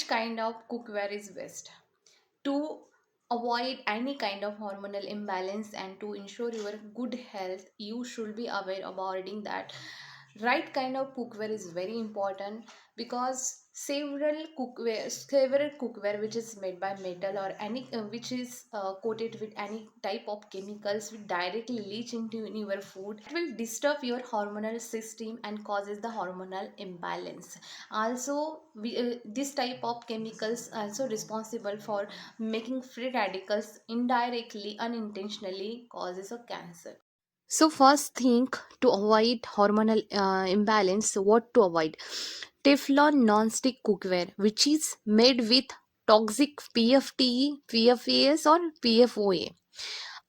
kind of cookware is best to avoid any kind of hormonal imbalance and to ensure your good health? You should be aware about it that right kind of cookware is very important, because several cookware which is made by metal or any which is coated with any type of chemicals will directly leach into your food. It will disturb your hormonal system and causes the hormonal imbalance. Also this type of chemicals also responsible for making free radicals, indirectly unintentionally causes a cancer. So first thing, to avoid hormonal imbalance, what to avoid? Teflon non-stick cookware, which is made with toxic PFTE, PFAS और PFOA.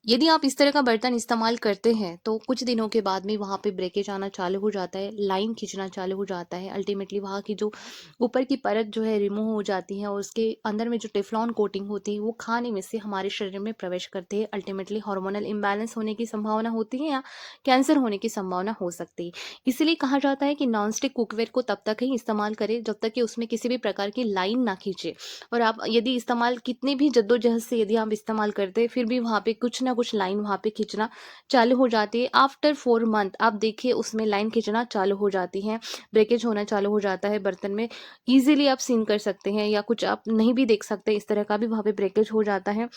यदि आप इस तरह का बर्तन इस्तेमाल करते हैं तो कुछ दिनों के बाद में वहाँ पे ब्रेकेज आना चालू हो जाता है, लाइन खींचना चालू हो जाता है। अल्टीमेटली वहाँ की जो ऊपर की परत जो है रिमूव हो जाती है और उसके अंदर में जो टेफ्लॉन कोटिंग होती है वो खाने में से हमारे शरीर में प्रवेश करती है। अल्टीमेटली हार्मोनल इम्बैलेंस होने की संभावना होती है या कैंसर होने की संभावना हो सकती है। इसीलिए कहा जाता है कि नॉन स्टिक कुकवेयर को तब तक ही इस्तेमाल करें जब तक कि उसमें किसी भी प्रकार की लाइन ना खींचे। और आप यदि इस्तेमाल कितनी भी जद्दोजहद से यदि आप इस्तेमाल करते हैं फिर भी वहाँ पे कुछ ना कुछ लाइन वहाँ पे खींचना चालू हो जाती है। आफ्टर 4 मंथ आप देखिए उसमें लाइन खींचना चालू हो जाती है, ब्रेकेज होना चालू हो जाता है बर्तन में। ईजिली आप सीन कर सकते हैं या कुछ आप नहीं भी देख सकते, इस तरह का भी वहाँ पे ब्रेकेज हो जाता है।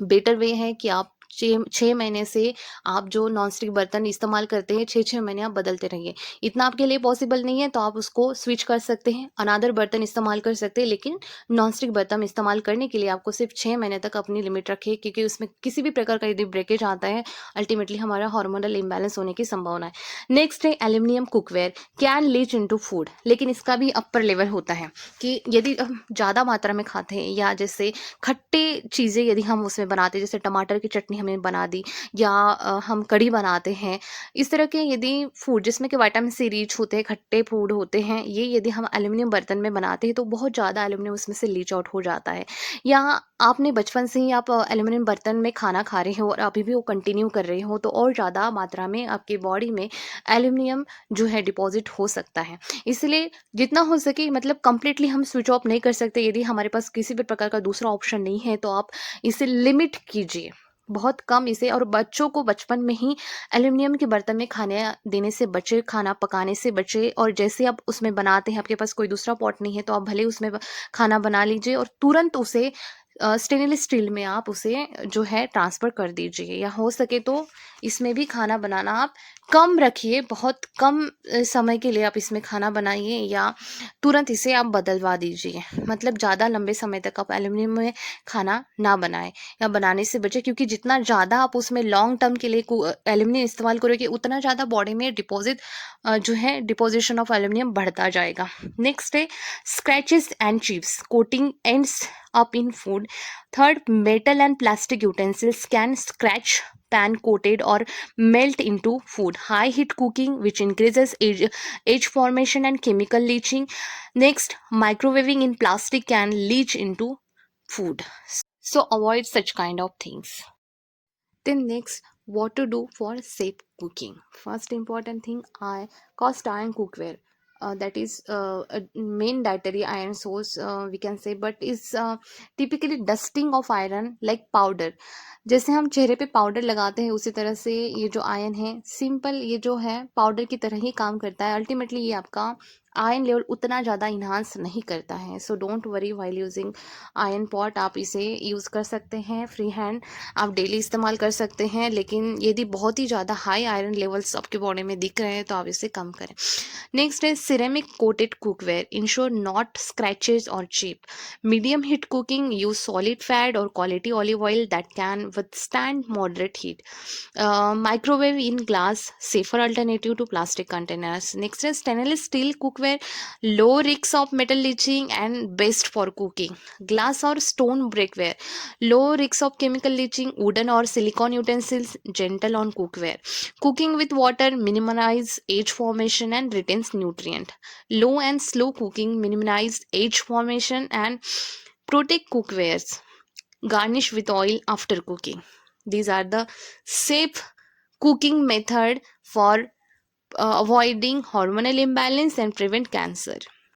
बेटर वे है कि आप 6 महीने से आप जो नॉन स्टिक बर्तन इस्तेमाल करते हैं 6 महीने आप बदलते रहिए। इतना आपके लिए पॉसिबल नहीं है तो आप उसको स्विच कर सकते हैं, अनादर बर्तन इस्तेमाल कर सकते हैं, लेकिन नॉन स्टिक बर्तन इस्तेमाल करने के लिए आपको सिर्फ 6 महीने तक अपनी लिमिट रखिए, क्योंकि उसमें किसी भी प्रकार का यदि ब्रेकेज आता है अल्टीमेटली हमारा हार्मोनल इम्बैलेंस होने की संभावना है। नेक्स्ट है aluminium cookware can leach into food, लेकिन इसका भी अपर लेवल होता है कि यदि हम ज़्यादा मात्रा में खाते हैं या जैसे खट्टे चीज़ें यदि हम उसमें बनाते हैं, जैसे टमाटर की चटनी हमने बना दी या हम कढ़ी बनाते हैं, इस तरह के यदि फूड जिसमें कि विटामिन सी रिच होते हैं, खट्टे फूड होते हैं, ये यदि हम एल्यूमिनियम बर्तन में बनाते हैं तो बहुत ज़्यादा एल्यूमिनियम उसमें से लीच आउट हो जाता है। या आपने बचपन से ही आप एल्यूमिनियम बर्तन में खाना खा रहे हो और अभी भी वो कंटिन्यू कर रहे हो तो और ज़्यादा मात्रा में आपकी बॉडी में एल्यूमिनियम जो है डिपॉजिट हो सकता है। इसलिए जितना हो सके, मतलब कंप्लीटली हम स्विच ऑफ नहीं कर सकते, यदि हमारे पास किसी भी प्रकार का दूसरा ऑप्शन नहीं है तो आप इसे लिमिट कीजिए, बहुत कम इसे। और बच्चों को बचपन में ही एल्यूमिनियम के बर्तन में खाने देने से बचे, खाना पकाने से बचे। और जैसे आप उसमें बनाते हैं, आपके पास कोई दूसरा पॉट नहीं है तो आप भले उसमें खाना बना लीजिए और तुरंत उसे स्टेनलेस स्टील में आप उसे जो है ट्रांसफ़र कर दीजिए, या हो सके तो इसमें भी खाना बनाना आप कम रखिए, बहुत कम समय के लिए आप इसमें खाना बनाइए या तुरंत इसे आप बदलवा दीजिए। मतलब ज़्यादा लंबे समय तक आप एल्यूमिनियम में खाना ना बनाएं या बनाने से बचें, क्योंकि जितना ज़्यादा आप उसमें लॉन्ग टर्म के लिए एल्यूमिनियम इस्तेमाल करोगे उतना ज़्यादा बॉडी में जो है डिपोजिशन ऑफ एल्यूमिनियम बढ़ता जाएगा। नेक्स्ट है scratches and chips coating ends up in food. Third, metal and plastic utensils can scratch pan coated or melt into food. High heat cooking, which increases age formation and chemical leaching. Next, microwaving in plastic can leach into food. So avoid such kind of things. Then next, what to do for safe cooking? First important thing, cast iron cookware. That is a main dietary iron source, we can say, but is typically dusting of iron like powder. जैसे हम चेहरे पे powder लगाते हैं उसी तरह से ये जो आयन है सिंपल, ये जो है पाउडर की तरह ही काम करता है। अल्टीमेटली ये आपका आयन लेवल उतना ज़्यादा इन्हांस नहीं करता है। So don't worry while using ion pot, आप इसे यूज़ कर सकते हैं फ्री हैंड, आप डेली इस्तेमाल कर सकते हैं। लेकिन यदि बहुत ही ज़्यादा हाई आयरन लेवल्स आपके बॉडी में दिख रहे हैं तो आप इसे कम करें। नेक्स्ट है ceramic coated cookware, ensure not scratches और chip. Medium heat cooking, use solid fat और quality olive oil that can withstand moderate heat. Microwave in glass, safer alternative to plastic containers. Next is stainless steel cookware, low risks of metal leaching and best for cooking. Glass or stone brickware, low risks of chemical leaching. Wooden or silicone utensils, gentle on cookware. Cooking with water minimize age formation and retains nutrient. Low and slow cooking minimize age formation and protect cookwares. Garnish with oil after cooking. These are the safe cooking method for avoiding hormonal imbalance and prevent cancer.